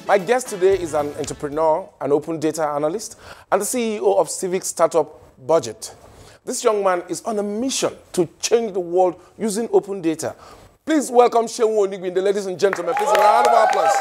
My guest today is an entrepreneur, an open data analyst, and the CEO of civic startup BudgIT. This young man is on a mission to change the world using open data. Please welcome Seun Onigbinde, ladies and gentlemen. Please a round of applause.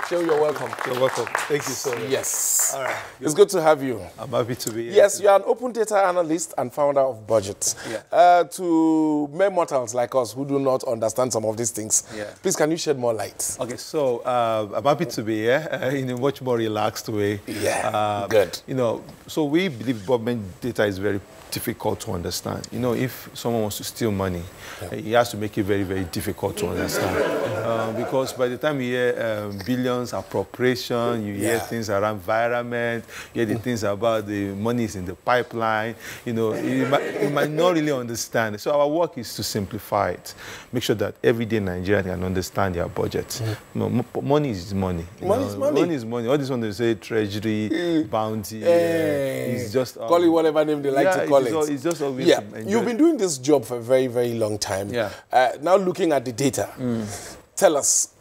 Seun, you're welcome. You're welcome. Thank you so much. Yes. All right. It's good to have you. I'm happy to be here. Yes, you're an open data analyst and founder of BudgIT. Yeah. To mere mortals like us who do not understand some of these things, please can you shed more light? Okay, so I'm happy to be here in a much more relaxed way. Yeah, good. You know, so we believe government data is very difficult to understand. You know, if someone wants to steal money, he has to make it very, very difficult to understand. Because by the time you hear billions appropriation, you hear things around environment, you hear the things about the monies in the pipeline, you know, you might not really understand. So our work is to simplify it, make sure that everyday Nigerian can understand their budget. You know, money is money. Money is money. Money is money. All this one they say treasury, bounty, it's just... call it whatever name they like to call it. It's just always You've been doing this job for a very, very long time. Yeah. Now looking at the data, tell us,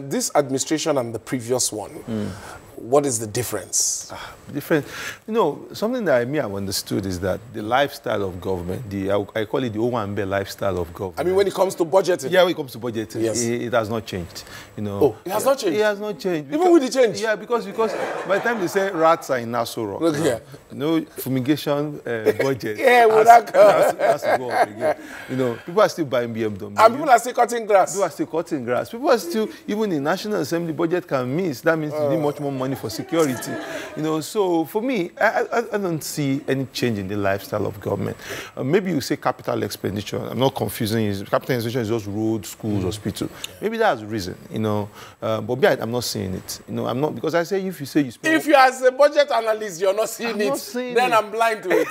this administration and the previous one, what is the difference? Different. You know, something that I've understood is that the lifestyle of government, I call it the Owambe lifestyle of government. I mean, when it comes to budgeting. Yeah, when it comes to budgeting, yes. it has not changed. You know. Oh, it has not changed? It has not changed. Because, even with the change? Yeah, because by the time they say rats are in Nassau Rock, look here. No fumigation budget has to go up again. You know, people are still buying BMW. And people are still cutting grass. People are still cutting grass. People are still, even the National Assembly budget can miss. That means you need much more money for security. You know, so for me, I don't see any change in the lifestyle of government. Maybe you say capital expenditure. I'm not confusing you. Capital expenditure is just roads, schools, hospitals. Maybe that's the reason, you know. But I'm not seeing it. You know, I'm not, because I say if you say you spend... If you as a budget analyst, you're not seeing then I'm blind to it.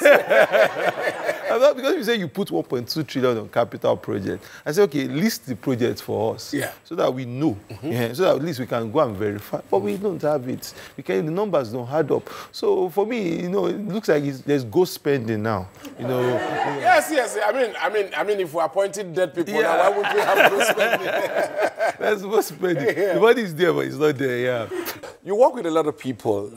I'm not, because you say you put 1.2 trillion on capital project. I say, okay, list the project for us. Yeah. So that we know. So that at least we can go and verify. But we don't have it. The numbers don't add up. So for me, you know, it looks like there's ghost spending now. You know. Yes. I mean, if we're appointing dead people now, why would we have ghost spending? That's ghost spending. The money is there, but it's not there. Yeah. You work with a lot of people.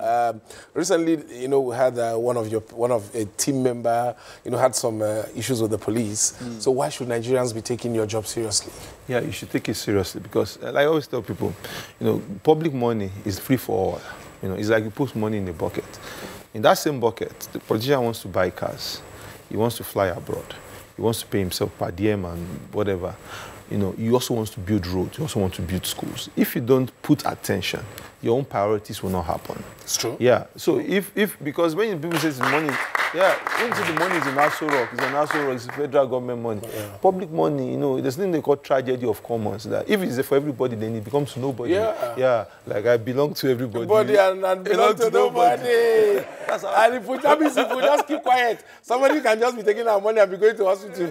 Recently, you know, we had one of a team member, you know, had some issues with the police. So why should Nigerians be taking your job seriously? Yeah, you should take it seriously because, like I always tell people, you know, public money is free for all. You know, it's like you put money in a bucket. In that same bucket, the politician wants to buy cars. He wants to fly abroad. He wants to pay himself per diem and whatever. You know, he also wants to build roads. He also wants to build schools. If you don't put attention, your own priorities will not happen. It's true. Yeah. So because when people say money, when you say the money is in Nassau Rock, it's federal government money. Yeah. Public money, you know, there's something they call tragedy of commons. That if it's for everybody, then it becomes nobody. Yeah. Like I belong to everybody. And belong to nobody. And if we just keep quiet, somebody can just be taking our money and be going to hospital.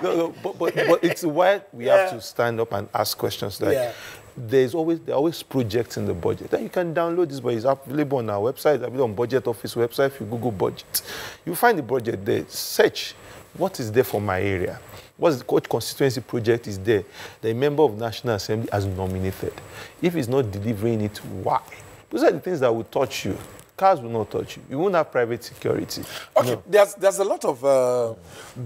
No, but it's why we have to stand up and ask questions like, there are always projects in the budget. Then you can download this, but it's available on our website, available on Budget Office website. If you Google budget, you find the budget there. Search what is there for my area. What constituency project is there that a member of National Assembly has nominated. If he's not delivering it, why? Those are the things that will touch you. Cars will not touch you. You won't have private security. Okay, no. There's a lot of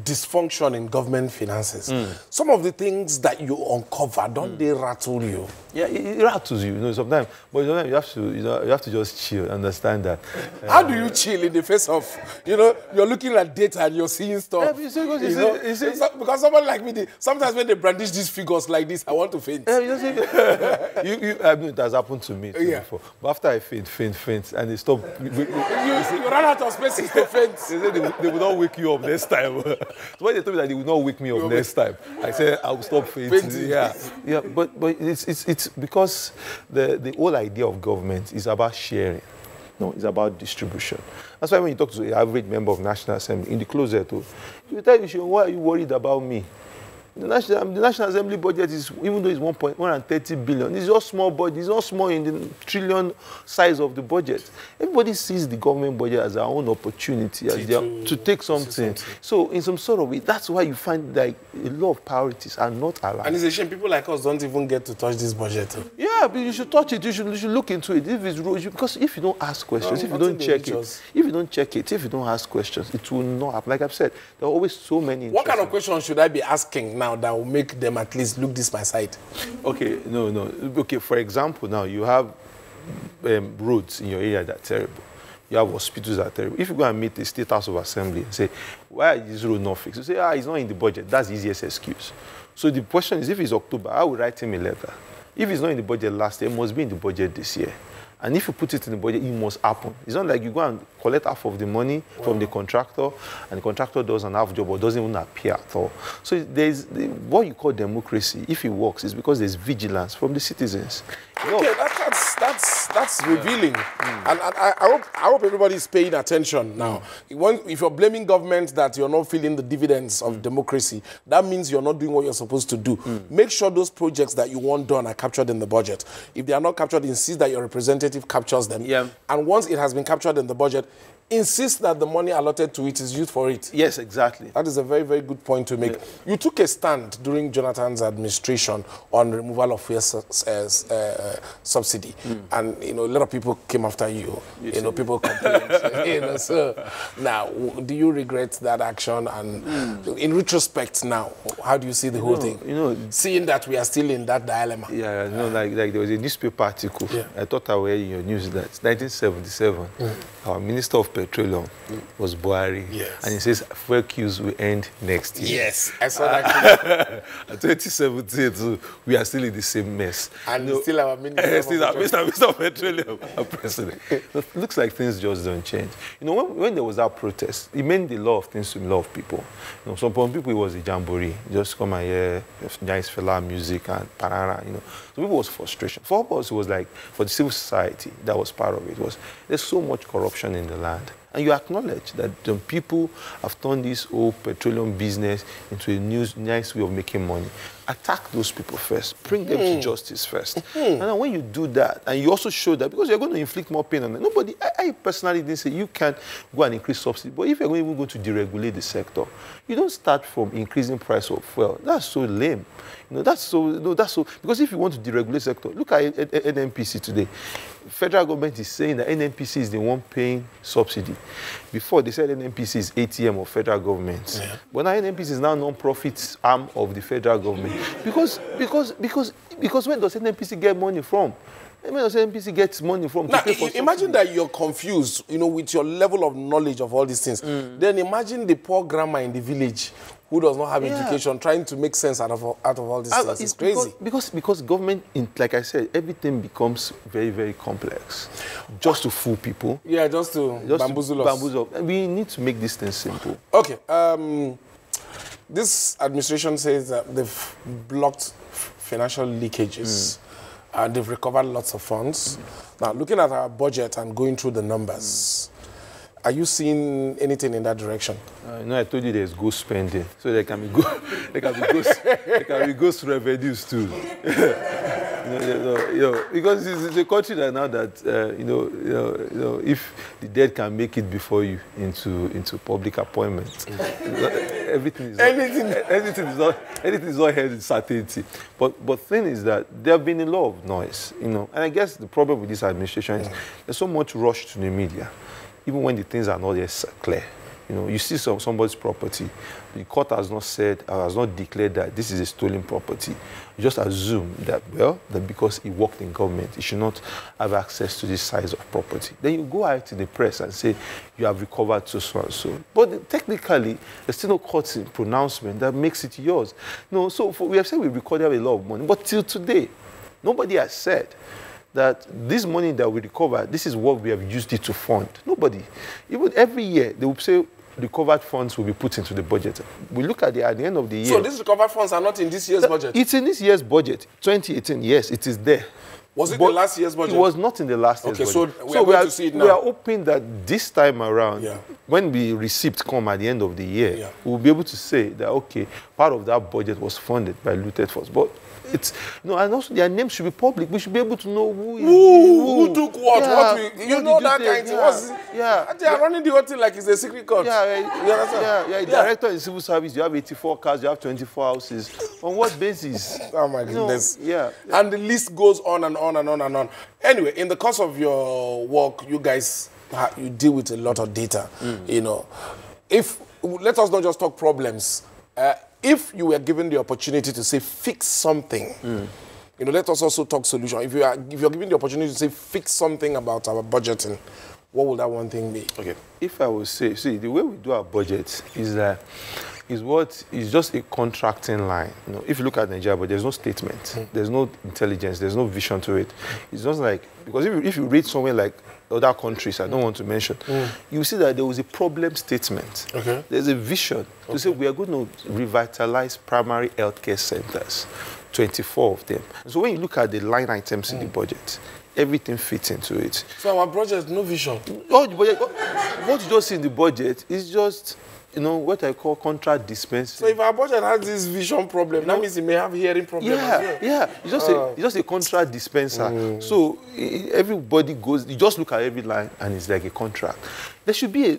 dysfunction in government finances. Some of the things that you uncover, don't they rattle you? Yeah, it rattles you, you know, sometimes. But you have to just chill, understand that. How do you chill in the face of, you know, you're looking at data and you're seeing stuff? Because someone like me, sometimes when they brandish these figures like this, I want to faint. I mean, it has happened to me too before. But after I faint, and they stop. You run out of spaces to faint. They said they will not wake you up next time. So when they told me that they will not wake me up next time, I said I will stop fainting. Yeah. But it's because the whole idea of government is about sharing. No, it's about distribution. That's why when you talk to the average member of National Assembly in the closet, you tell you, why are you worried about me? The National Assembly budget is, even though it's 130 billion, it's just small budget. It's not small in the trillion size of the budget. Everybody sees the government budget as their own opportunity to take something. So in some sort of way, that's why you find like a lot of priorities are not aligned. And it's a shame people like us don't even get to touch this budget. Yeah, but you should touch it. You should look into it. If it's rules, because if you don't ask questions, if you don't check it, if you don't ask questions, it will not happen. Like I've said, there are always so many. What kind of questions should I be asking now that will make them at least look this my side? Okay, no. Okay, for example, now you have roads in your area that are terrible. You have hospitals that are terrible. If you go and meet the State House of Assembly and say, why is this road not fixed? You say, it's not in the budget. That's the easiest excuse. So the question is, if it's October, I will write him a letter. If it's not in the budget last year, it must be in the budget this year. And if you put it in the budget, it must happen. It's not like you go and collect half of the money from the contractor, and the contractor does an half job or doesn't even appear at all. So there's what you call democracy. If it works, it's because there's vigilance from the citizens. Okay, that's revealing. And I hope everybody's paying attention now. If you're blaming government that you're not feeling the dividends of democracy, that means you're not doing what you're supposed to do. Make sure those projects that you want done are captured in the budget. If they are not captured, insist that your representative captures them. Yeah. And once it has been captured in the budget, insist that the money allotted to it is used for it. Yes, exactly. That is a very, very good point to make. Yeah. You took a stand during Jonathan's administration on removal of fuel subsidy. And, a lot of people came after you. People complained. So now, do you regret that action? And in retrospect now, how do you see the whole thing? Seeing that we are still in that dilemma. Yeah, like there was a newspaper article. Yeah. I thought I read in your news that 1977, our Minister of Petroleum was Buhari. Yes. And he says fuel queues will end next year. Yes, I saw that. And 2017, we are still in the same mess. And still our Minister of Petroleum, our president. It looks like things just don't change. When there was that protest, it meant a lot of things to a lot of people. Some people, it was a jamboree. Just come and hear nice fella music and parara, Some people, it was frustration. For us, it was like, for the civil society, that was part of it, there's so much corruption in the land. And you acknowledge that people have turned this whole petroleum business into a nice way of making money. Attack those people first. Bring them to justice first. And then when you do that, and you also show that, because you're going to inflict more pain on them. I personally didn't say you can go and increase subsidy. But if you're even going to deregulate the sector, you don't start from increasing price of fuel. That's so lame. That's so, because if you want to deregulate the sector, look at NNPC today. Federal government is saying that NNPC is the one paying subsidy. Before, they said NNPC is ATM of federal government. Yeah. But now NNPC is now non-profit arm of the federal government. Because when does NNPC get money from? When does NNPC get money from? Now, imagine that you're confused, with your level of knowledge of all these things. Then imagine the poor grandma in the village who does not have education, trying to make sense out of all these things. It's crazy. Because government, like I said, everything becomes very, very complex. Just to fool people. Yeah, just to bamboozle us. We need to make this thing simple. Okay. This administration says that they've blocked financial leakages. And they've recovered lots of funds. Now, looking at our budget and going through the numbers, are you seeing anything in that direction? I told you there's ghost spending, so there can be ghost revenues too. Because it's a country that now that if the dead can make it before you into public appointments, anything is not held in certainty. But thing is that there have been a lot of noise, and I guess the problem with this administration is there's so much rush to the media, even when the things are not yet clear. You see somebody's property, the court has not declared that this is a stolen property. You just assume that, that because he worked in government, he should not have access to this size of property. Then you go out to the press and say, you have recovered so and so. But technically, there's still no court pronouncement that makes it yours. We have said we recorded a lot of money, but till today, nobody has said that this money that we recover, this is what we have used it to fund. Nobody. Even every year, they will say recovered funds will be put into the budget. We look at the end of the year. So these recovered funds are not in this year's budget? It's in this year's budget. 2018, yes, it is there. Was it the last year's budget? It was not in the last year's budget. Okay, so we are going to see it now. We are hoping that this time around, when the receipts come at the end of the year, we'll be able to say that, okay, part of that budget was funded by looted funds. But it's, and also their names should be public. We should be able to know who took what. You know that kind of thing. They are running the whole thing like it's a secret court. Director in civil service, you have 84 cars, you have 24 houses. On what basis? Oh my goodness. And the list goes on and on and on and on. Anyway, in the course of your work, you guys, you deal with a lot of data. You know, let us not just talk problems. If you were given the opportunity to say fix something, you know, let us also talk solution. If you're given the opportunity to say fix something about our budgeting, what would that one thing be? Okay. If I would say, see, the way we do our budget is just a contracting line. You know, if you look at Nigeria, but there's no statement, there's no intelligence, there's no vision to it. It's just like, because if you read somewhere like other countries, I don't want to mention, you see that there was a problem statement. There's a vision to say we are going to revitalize primary healthcare centers, 24 of them. So when you look at the line items in the budget, everything fits into it. So our budget, no vision. What you just see in the budget is just, you know, what I call contract dispensing. So if our budget has this vision problem, that means it may have hearing problem as well. It's just a contract dispenser. So everybody goes, you just look at every line and it's like a contract. There should be a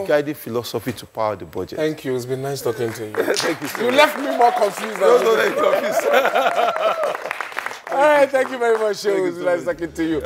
guiding philosophy to power the budget. Thank you. It's been nice talking to you. Thank you so You much. left me more confused. No, confused. All right, thank you very much, Seun. It was nice talking to you.